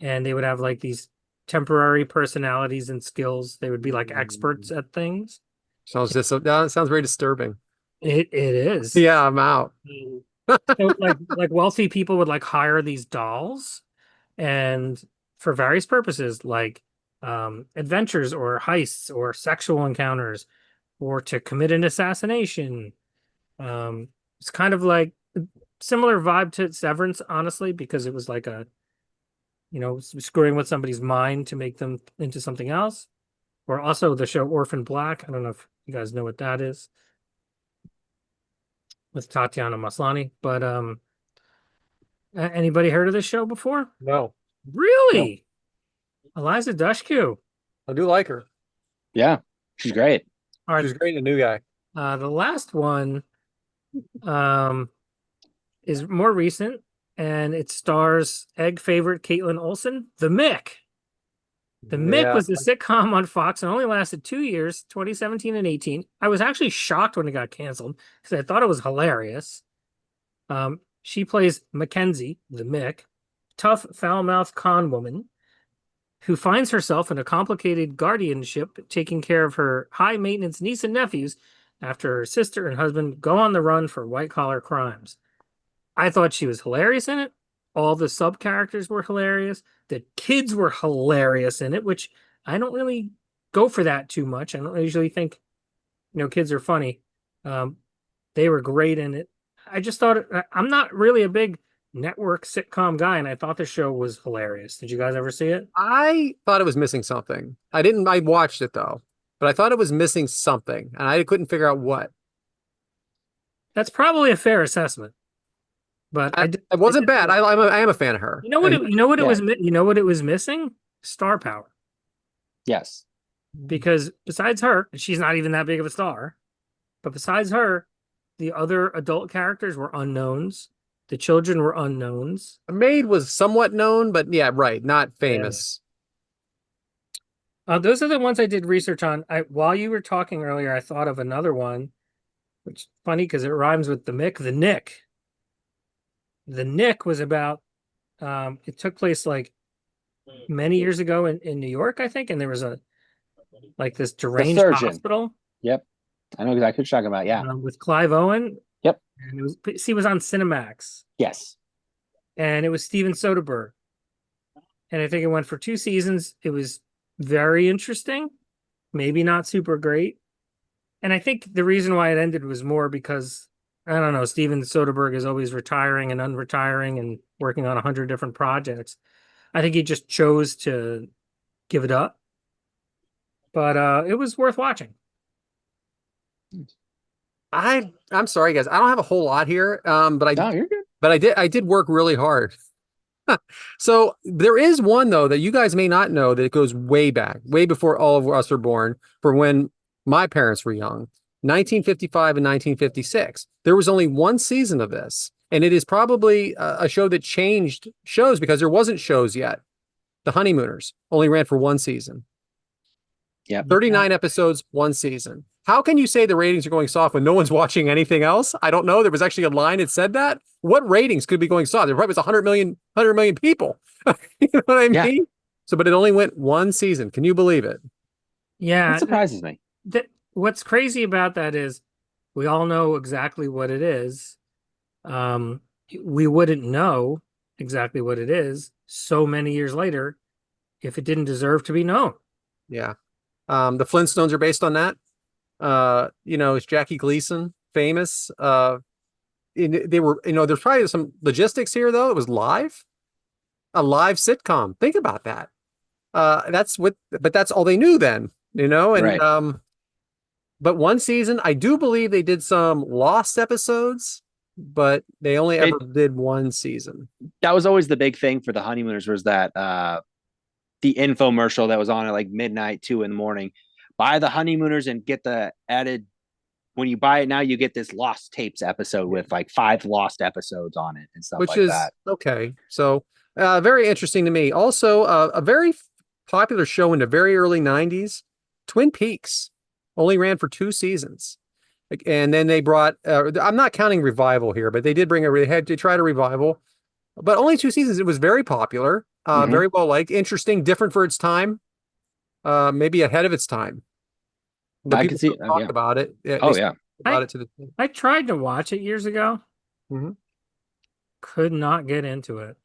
and they would have like these temporary personalities and skills. They would be like experts at things. Sounds very disturbing. It is. Yeah, I'm out. So like wealthy people would like hire these dolls and for various purposes, like adventures or heists or sexual encounters or to commit an assassination. It's kind of like similar vibe to Severance, honestly, because it was like screwing with somebody's mind to make them into something else. Or also the show Orphan Black. I don't know if you guys know what that is with Tatiana Maslany, but anybody heard of this show before? No, No. Really? Eliza Dushku. I do like her. Yeah. She's great. All right. She's great in a new guy. The last one um, is more recent, and it stars egg favorite Caitlin Olsen, The Mick. The Mick Yeah, was a sitcom on Fox and only lasted 2 years, 2017 and 18. I was actually shocked when it got canceled because I thought it was hilarious. She plays Mackenzie, the Mick, tough, foul-mouthed con woman who finds herself in a complicated guardianship taking care of her high-maintenance niece and nephews after her sister and husband go on the run for white-collar crimes. I thought she was hilarious in it. All the sub characters were hilarious. The kids were hilarious in it, which I don't really go for that too much. I don't usually think, kids are funny. Um, they were great in it. I just thought I'm not really a big network sitcom guy, and I thought the show was hilarious. Did you guys ever see it? I thought it was missing something. I didn't. I watched it though, but I thought it was missing something, and I couldn't figure out what. That's probably a fair assessment. but It wasn't bad. I am a fan of her. You know what? You know what it Yeah. was. You know what it was missing? Star power. Yes. Because besides her, and she's not even that big of a star, but besides her, the other adult characters were unknowns. The children were unknowns. The maid was somewhat known, but yeah, right, not famous. Those are the ones I did research on. While you were talking earlier, I thought of another one, which is funny because it rhymes with the Mick. The Nick. The Nick was about. It took place like many years ago in New York, I think, and there was this deranged surgeon. hospital. Yep. I know exactly what you're talking about. Yeah. With Clive Owen. Yep. And he was on Cinemax. Yes. And it was Steven Soderbergh. And I think it went for 2 seasons. It was very interesting, maybe not super great. And I think the reason why it ended was more because, I don't know, Steven Soderbergh is always retiring and unretiring and working on 100 different projects. I think he just chose to give it up. But it was worth watching. I'm sorry, guys. I don't have a whole lot here. But No, you're good. But I did work really hard. So there is one though that you guys may not know that goes way back, way before all of us were born, for when my parents were young, 1955 and 1956. There was only one season of this, and it is probably a show that changed shows because there wasn't shows yet. The Honeymooners only ran for one season. Yeah. 39 episodes, one season. How can you say the ratings are going soft when no one's watching anything else? I don't know. There was actually a line that said that. What ratings could be going soft? There probably was 100 million people. You know what I mean? Yeah. So, but it only went one season. Can you believe it? Yeah. That surprises me. What's crazy about that is we all know exactly what it is. We wouldn't know exactly what it is so many years later if it didn't deserve to be known. Yeah. The Flintstones are based on that. Is Jackie Gleason famous? They were, there's probably some logistics here though. It was a live sitcom. Think about that. But that's all they knew then, and Right. but one season, I do believe they did some lost episodes, but they only ever did one season. That was always the big thing for the Honeymooners was that the infomercial that was on at like midnight, 2 a.m. Buy the Honeymooners and get the added. When you buy it now, you get this lost tapes episode with like 5 lost episodes on it and stuff Which like is that. okay. So very interesting to me. Also, a very popular show in the very early 90s, Twin Peaks, only ran for 2 seasons. And then they brought, I'm not counting revival here, but they did they had to try to revival, but only 2 seasons. It was very popular, very well liked, interesting, different for its time, maybe ahead of its time. But I people can see still talk about it. About it to the. I tried to watch it years ago. Mhm. Could not get into it.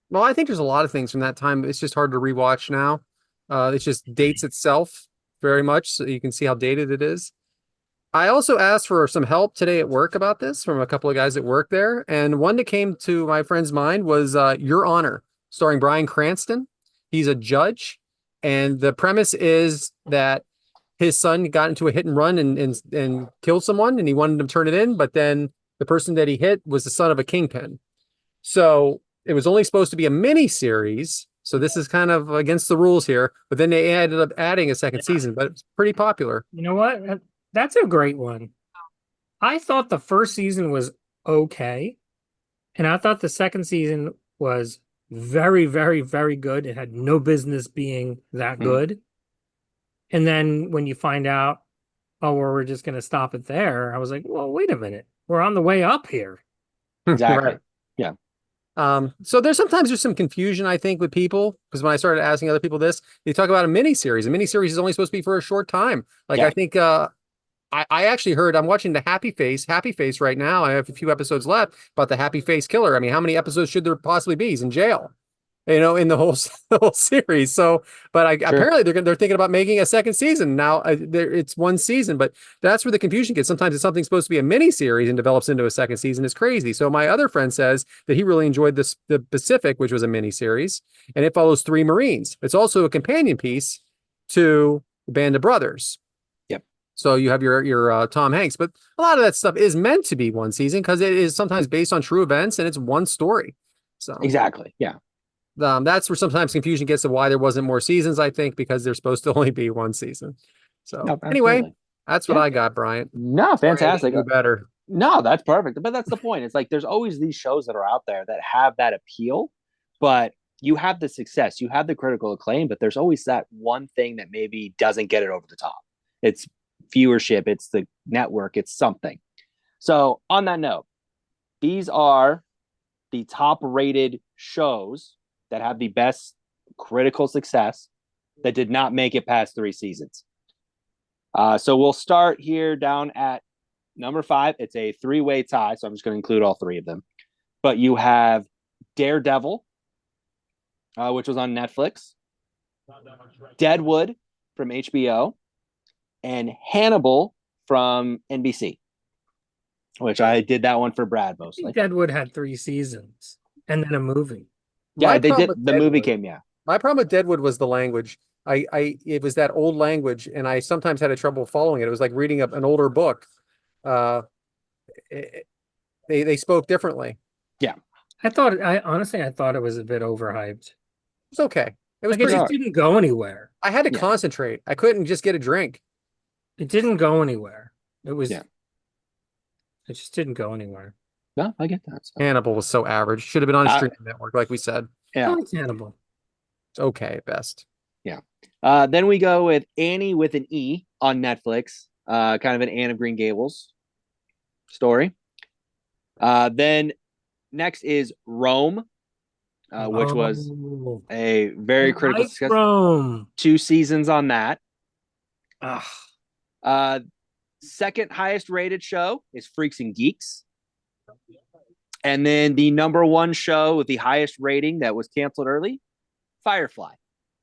Well, I think there's a lot of things from that time. It's just hard to rewatch now. It just dates itself very much, so you can see how dated it is. I also asked for some help today at work about this from a couple of guys that work there, and one that came to my friend's mind was Your Honor, starring Bryan Cranston. He's a judge, and the premise is that his son got into a hit and run and killed someone, and he wanted to turn it in, but then the person that he hit was the son of a kingpin. So it was only supposed to be a mini series. So this is kind of against the rules here, but then they ended up adding a second season, but it's pretty popular. You know what? That's a great one. I thought the first season was okay, and I thought the second season was very, very, very good. It had no business being that good. And then when you find out, oh, well, we're just going to stop it there, I was like, well, wait a minute. We're on the way up here. Exactly. Right. Yeah. So there's some confusion, I think, with people, because when I started asking other people this, they talk about a mini series. A mini series is only supposed to be for a short time. Like, Yeah. I think I actually heard, I'm watching the Happy Face right now. I have a few episodes left about the Happy Face killer. I mean, how many episodes should there possibly be? He's in jail, in the whole series. So, but apparently they're thinking about making a second season now. It's one season, but that's where the confusion gets. Sometimes if something's supposed to be a mini series and develops into a second season, it's crazy. So my other friend says that he really enjoyed the Pacific, which was a mini series, and it follows 3 Marines. It's also a companion piece to the Band of Brothers. Yep. So you have your Tom Hanks, but a lot of that stuff is meant to be one season because it is sometimes based on true events and it's one story. So Exactly. Yeah. that's where sometimes confusion gets to why there wasn't more seasons, I think, because there's supposed to only be one season. So No, anyway, absolutely. that's what Yeah. I got, Bryant. No, Sorry I didn't fantastic. do better. No, that's perfect. But that's the point. It's like there's always these shows that are out there that have that appeal, but you have the success, you have the critical acclaim, but there's always that one thing that maybe doesn't get it over the top. It's viewership, it's the network, it's something. So, on that note, these are the top rated shows that have the best critical success that did not make it past 3 seasons. So, we'll start here down at number 5. It's a 3-way tie, so I'm just going to include all 3 of them. But you have Daredevil, which was on Netflix, Deadwood from HBO, and Hannibal from NBC, which I did that one for Brad I mostly. think Deadwood had 3 seasons and then a movie. Yeah, My they problem did. with The movie Deadwood- came, yeah. My problem with Deadwood was the language. It was that old language, and I sometimes had a trouble following it. It was like reading an older book. Uh, they spoke differently. I honestly thought it was a bit overhyped. It was okay. It was Like it pretty. just didn't go anywhere. I had to Yeah. concentrate. I couldn't just get a drink. It didn't go anywhere. It was Yeah. It just didn't go anywhere. No, I get that. So, Hannibal was so average. Should have been on a I- streaming network, like we said. I yeah. liked Hannibal. It's okay at best. Then we go with Annie with an E on Netflix, kind of an Anne of Green Gables story. Then next is Rome, which was Oh, a very I critical like success. Rome. 2 seasons on that. Ugh. Second highest rated show is Freaks and Geeks. And then the number 1 show with the highest rating that was canceled early, Firefly.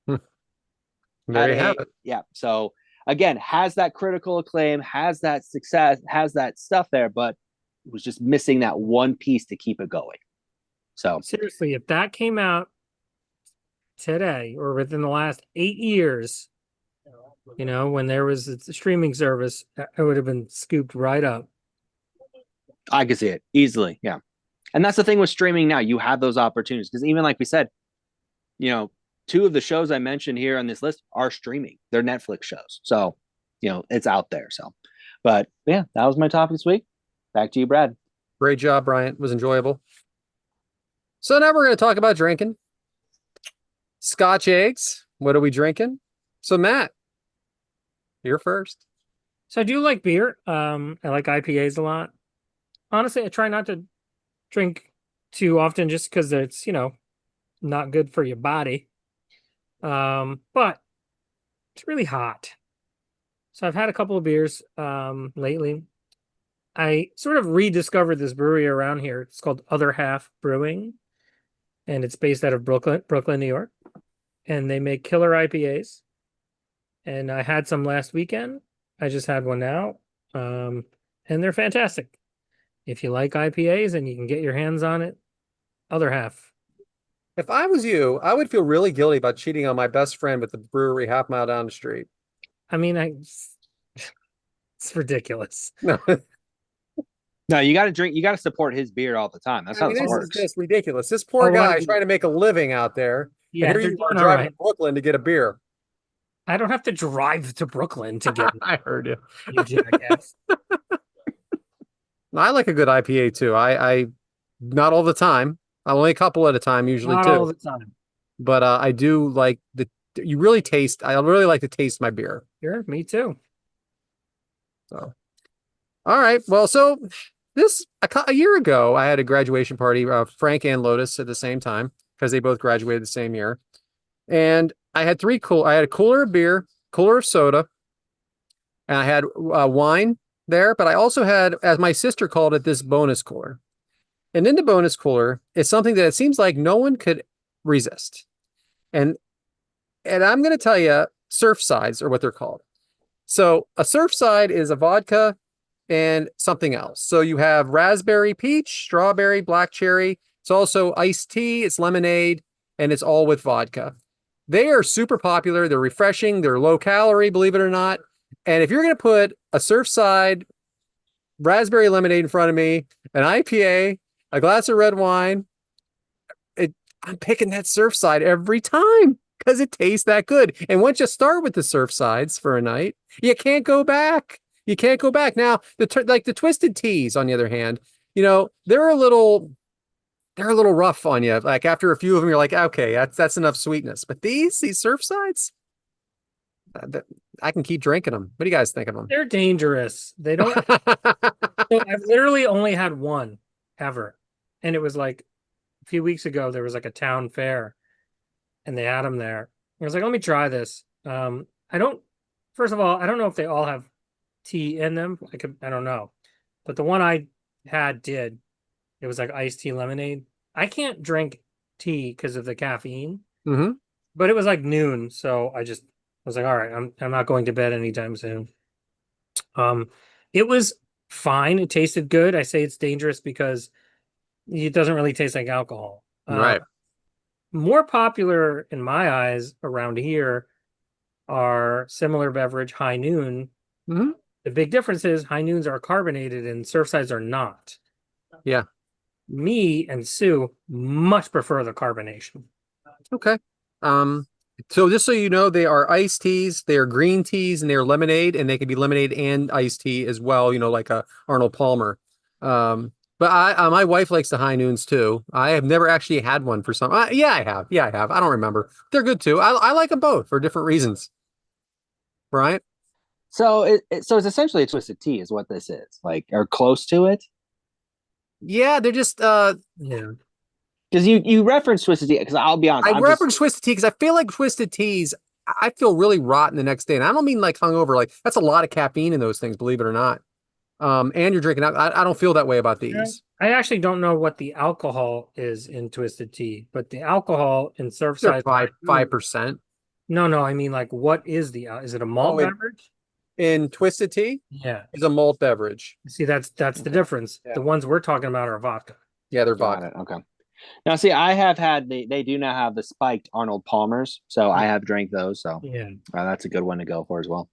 There you Had have a- it. Yeah. So again, has that critical acclaim, has that success, has that stuff there, but was just missing that one piece to keep it going. So Seriously, if that came out today or within the last 8 years, when there was a streaming service, I would have been scooped right up. I could see it easily. Yeah. And that's the thing with streaming now. You have those opportunities because even like we said, 2 of the shows I mentioned here on this list are streaming. They're Netflix shows. So, it's out there. So, but yeah, that was my topic this week. Back to you, Brad. Great job, Bryant. It was enjoyable. So now we're going to talk about drinking. Scotch eggs. What are we drinking? So Matt, you're first. So I do like beer. I like IPAs a lot. Honestly, I try not to drink too often just because it's, not good for your body. But it's really hot. So I've had a couple of beers lately. I sort of rediscovered this brewery around here. It's called Other Half Brewing, and it's based out of Brooklyn, New York. And they make killer IPAs. And I had some last weekend. I just had one now. And they're fantastic. If you like IPAs and you can get your hands on it, Other Half. If I was you, I would feel really guilty about cheating on my best friend with the brewery half mile down the street. I mean, it's ridiculous. No, No, you got to drink. You got to support his beer all the time. That's I how mean, this this works. is just ridiculous. This poor Oh, guy I- is trying to make a living out there. Yeah, and here they're you are doing all driving right. to Brooklyn to get a beer. I don't have to drive to Brooklyn to get I heard you. you, jackass. I like a good IPA too. I not all the time. Only a couple at a time usually Not too. all the time. But I do like you really taste. I really like to taste my beer. Sure, me too. So, all right. Well, so a year ago, I had a graduation party. Frank and Lotus at the same time because they both graduated the same year, and I had I had a cooler of beer, cooler of soda, and I had wine there. But I also had, as my sister called it, this bonus cooler. And in the bonus cooler is something that it seems like no one could resist. And I'm going to tell you, surf sides are what they're called. So a surf side is a vodka and something else. So you have raspberry peach, strawberry, black cherry. It's also iced tea, it's lemonade, and it's all with vodka. They are super popular. They're refreshing. They're low calorie, believe it or not. And if you're going to put a Surfside raspberry lemonade in front of me, an IPA, a glass of red wine, I'm picking that Surfside every time because it tastes that good. And once you start with the Surfsides for a night, you can't go back. You can't go back. Now, the twisted teas, on the other hand, they're a little rough on you. Like after a few of them, you're like, okay, that's enough sweetness. But these Surfsides, I can keep drinking them. What do you guys think of them? They're dangerous. They don't. So I've literally only had one ever, and it was like a few weeks ago. There was like a town fair, and they had them there. I was like, let me try this. I don't. First of all, I don't know if they all have tea in them. I don't know, but the one I had did. It was like iced tea lemonade. I can't drink tea because of the caffeine, Mm-hmm. but it was like noon, so I was like, all right, I'm not going to bed anytime soon. It was fine. It tasted good. I say it's dangerous because it doesn't really taste like alcohol. Right. More popular in my eyes around here are similar beverage High Noon. Mm-hmm. The big difference is High Noons are carbonated and Surfsides are not. Yeah. Me and Sue much prefer the carbonation. Okay. So just so you know, they are iced teas, they are green teas, and they are lemonade, and they can be lemonade and iced tea as well, like a Arnold Palmer. But my wife likes the High Noons too. I have never actually had one for some. Yeah, I have. Yeah, I have. I don't remember. They're good too. I like them both for different reasons. Bryant? So it's essentially a twisted tea, is what this is, like, or close to it. Yeah, they're just Yeah. Because you reference twisted tea. Because I'll be honest, I reference twisted tea because I feel like twisted teas. I feel really rotten the next day, and I don't mean like hungover. Like that's a lot of caffeine in those things, believe it or not. And you're drinking. I don't feel that way about these. I actually don't know what the alcohol is in twisted tea, but the alcohol in They're Surfside 5%. No, I mean like what is is it a malt beverage? In twisted tea Yeah. is a malt beverage. See, that's the difference. Yeah. The ones we're talking about are vodka. Yeah, they're got vodka. it. Okay. Now, see, I have had they do now have the spiked Arnold Palmers, so I have drank those. So Yeah. that's a good one to go for as well.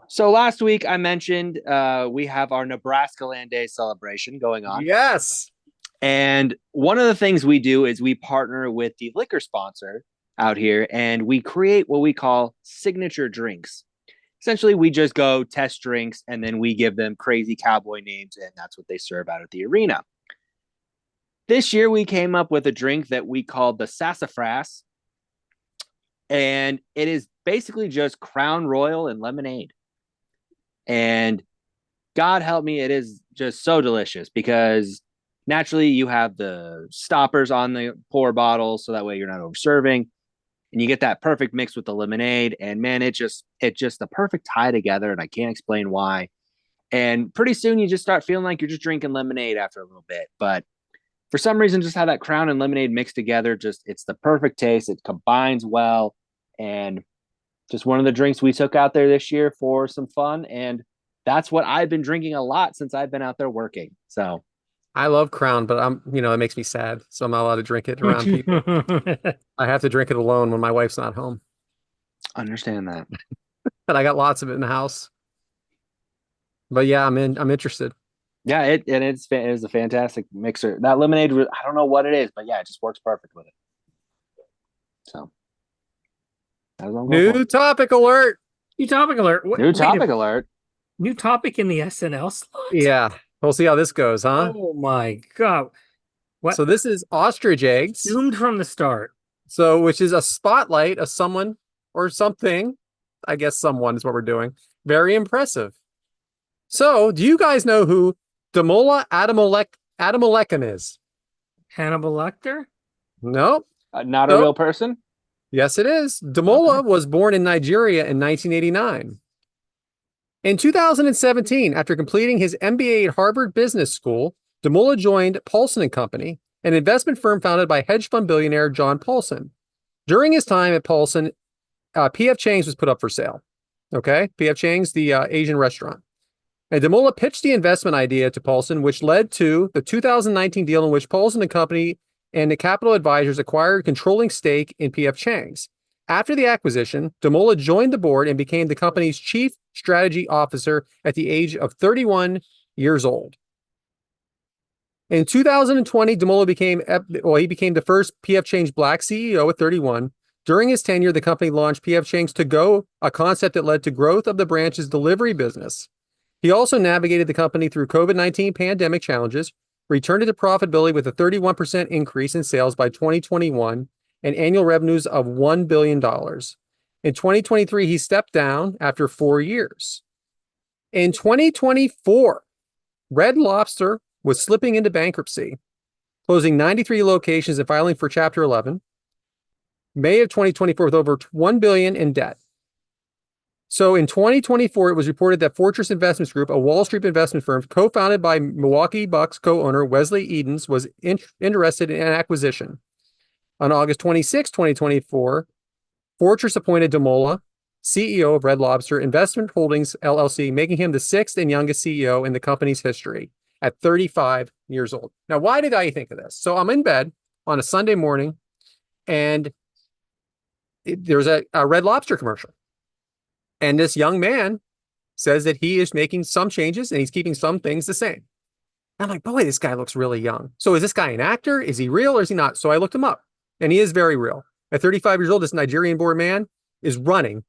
So last week I mentioned we have our Nebraska Land Day celebration going on. Yes. And one of the things we do is we partner with the liquor sponsor out here, and we create what we call signature drinks. Essentially, we just go test drinks, and then we give them crazy cowboy names, and that's what they serve out at the arena. This year, we came up with a drink that we called the Sassafras, and it is basically just Crown Royal and lemonade. And God help me, it is just so delicious because naturally you have the stoppers on the pour bottle, so that way you're not over serving, and you get that perfect mix with the lemonade. And man, it's just the perfect tie together, and I can't explain why. And pretty soon you just start feeling like you're just drinking lemonade after a little bit. But for some reason, just how that Crown and lemonade mix together, it's the perfect taste. It combines well, and just one of the drinks we took out there this year for some fun. And that's what I've been drinking a lot since I've been out there working. So I love Crown, but it makes me sad. So I'm not allowed to drink it around people. I have to drink it alone when my wife's not home. understand that. But I got lots of it in the house. But yeah, I'm interested. Yeah, it is a fantastic mixer. That lemonade, I don't know what it is, but yeah, it just works perfect with it. So that's what I'm going for. New topic alert. New topic alert. New topic alert. New topic in the SNL slot? Yeah. We'll see how this goes, huh? Oh my God. What? So this is ostrich eggs. Doomed from the start. So, which is a spotlight of someone or something. I guess someone is what we're doing. Very impressive. So, do you guys know who Damola Adamalekan is? Hannibal Lecter? No. Not a real person? Yes, it is. Damola was born in Nigeria in 1989. In 2017, after completing his MBA at Harvard Business School, Damola joined Paulson and Company, an investment firm founded by hedge fund billionaire John Paulson. During his time at Paulson, P.F. Chang's was put up for sale. Okay, P.F. Chang's, the Asian restaurant. And Damola pitched the investment idea to Paulson, which led to the 2019 deal in which Paulson and Company and the Capital Advisors acquired controlling stake in P.F. Chang's. After the acquisition, Damola joined the board and became the company's chief strategy officer at the age of 31 years old. In 2020, Damola became the first PF Chang's Black CEO at 31. During his tenure, the company launched PF Chang's To Go, a concept that led to growth of the branch's delivery business. He also navigated the company through COVID-19 pandemic challenges, returned it to profitability with a 31% increase in sales by 2021 and annual revenues of $1 billion. In 2023, he stepped down after 4 years. In 2024, Red Lobster was slipping into bankruptcy, closing 93 locations and filing for Chapter 11. May of 2024 with over $1 billion in debt. So in 2024, it was reported that Fortress Investments Group, a Wall Street investment firm co-founded by Milwaukee Bucks co-owner Wesley Edens, was interested in an acquisition. On August 26, 2024, Fortress appointed Damola CEO of Red Lobster Investment Holdings, LLC, making him the sixth and youngest CEO in the company's history at 35 years old. Now, why did I think of this? So I'm in bed on a Sunday morning, and there's a Red Lobster commercial. And this young man says that he is making some changes and he's keeping some things the same. I'm like, boy, this guy looks really young. So is this guy an actor? Is he real or is he not? So I looked him up, and he is very real. At 35 years old, this Nigerian-born man is running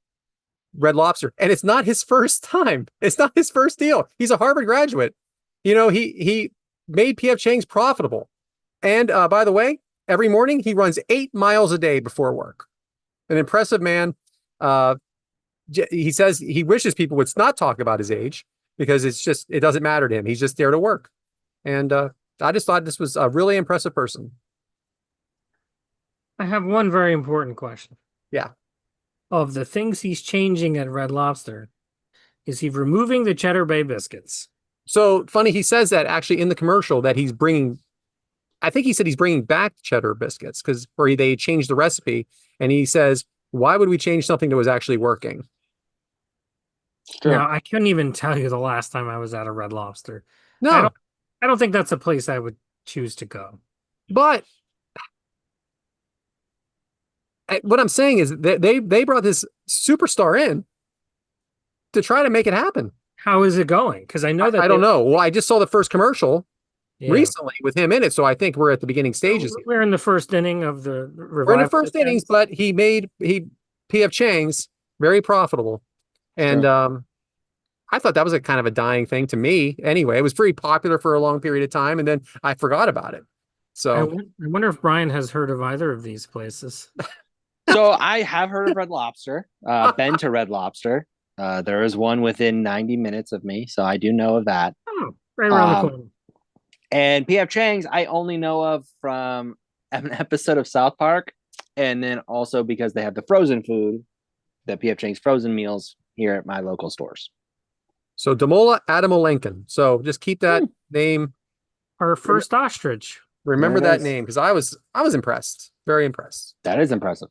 Red Lobster, and it's not his first time. It's not his first deal. He's a Harvard graduate. You know, he made PF Chang's profitable. And by the way, every morning he runs 8 miles a day before work. An impressive man. He says he wishes people would not talk about his age because it doesn't matter to him. He's just there to work. And I just thought this was a really impressive person. I have one very important question. Yeah. Of the things he's changing at Red Lobster, is he removing the Cheddar Bay biscuits? So funny, he says that actually in the commercial that I think he said he's bringing back cheddar biscuits or they changed the recipe. And he says, why would we change something that was actually working? Sure. Now, I couldn't even tell you the last time I was at a Red Lobster. No, I don't think that's a place I would choose to go. but what I'm saying is that they brought this superstar in to try to make it happen. How is it going? Because I know that I don't know. Well, I just saw the first commercial recently with him in it, so I think we're at the beginning stages. We're in the first inning of the revival. We're in the first innings, but he PF Chang's very profitable, and I thought that was a kind of a dying thing to me. Anyway, it was pretty popular for a long period of time, and then I forgot about it. So I wonder if Brian has heard of either of these places. So I have heard of Red Lobster, been to Red Lobster. There is one within 90 minutes of me, so I do know of that. Oh, right around the corner. And PF Chang's I only know of from an episode of South Park, and then also because they have the frozen food, the PF Chang's frozen meals here at my local stores. So Damola Adamolenkin. So just keep that name. Our first ostrich. Remember that name, because I was impressed. Very impressed. That is impressive.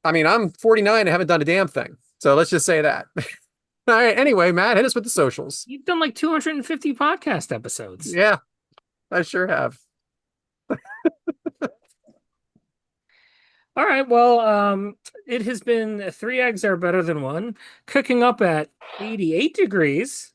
I mean, I'm 49 and haven't done a damn thing. So let's just say that. All right. Anyway, Matt, hit us with the socials. You've done like 250 podcast episodes. Yeah, I sure have. All right. Well, it has been 3 eggs are better than one, cooking up at 88 degrees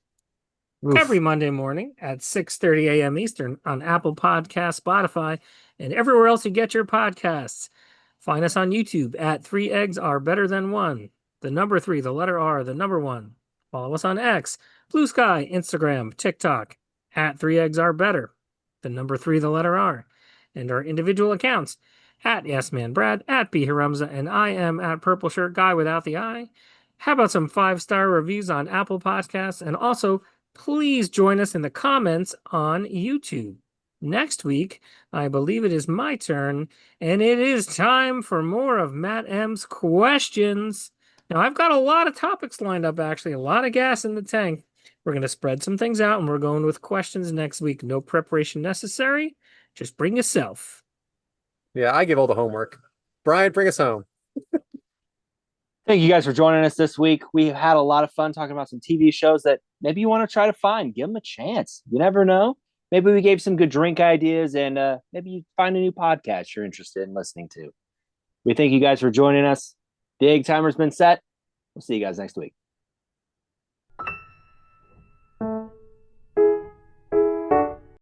every Monday morning at 6:30 a.m. Eastern on Apple Podcasts, Spotify, and everywhere else you get your podcasts. Find us on YouTube at 3 eggs are better than one. The number 3, the letter R, the number 1. Follow us on X, Blue Sky, Instagram, TikTok at 3 eggs are better. The number 3, the letter R. And our individual accounts at YesManBrad, at BHaramza, and I am at Purple Shirt Guy without the I. How about some 5-star reviews on Apple Podcasts? And also, please join us in the comments on YouTube. Next week, I believe it is my turn, and it is time for more of Matt M's questions. Now, I've got a lot of topics lined up, actually, a lot of gas in the tank. We're going to spread some things out, and we're going with questions next week. No preparation necessary. Just bring yourself. Yeah, I give all the homework. Brian, bring us home. Thank you guys for joining us this week. We've had a lot of fun talking about some TV shows that maybe you want to try to find. Give them a chance. You never know. Maybe we gave some good drink ideas, and maybe you find a new podcast you're interested in listening to. We thank you guys for joining us. The egg timer's been set. We'll see you guys next week.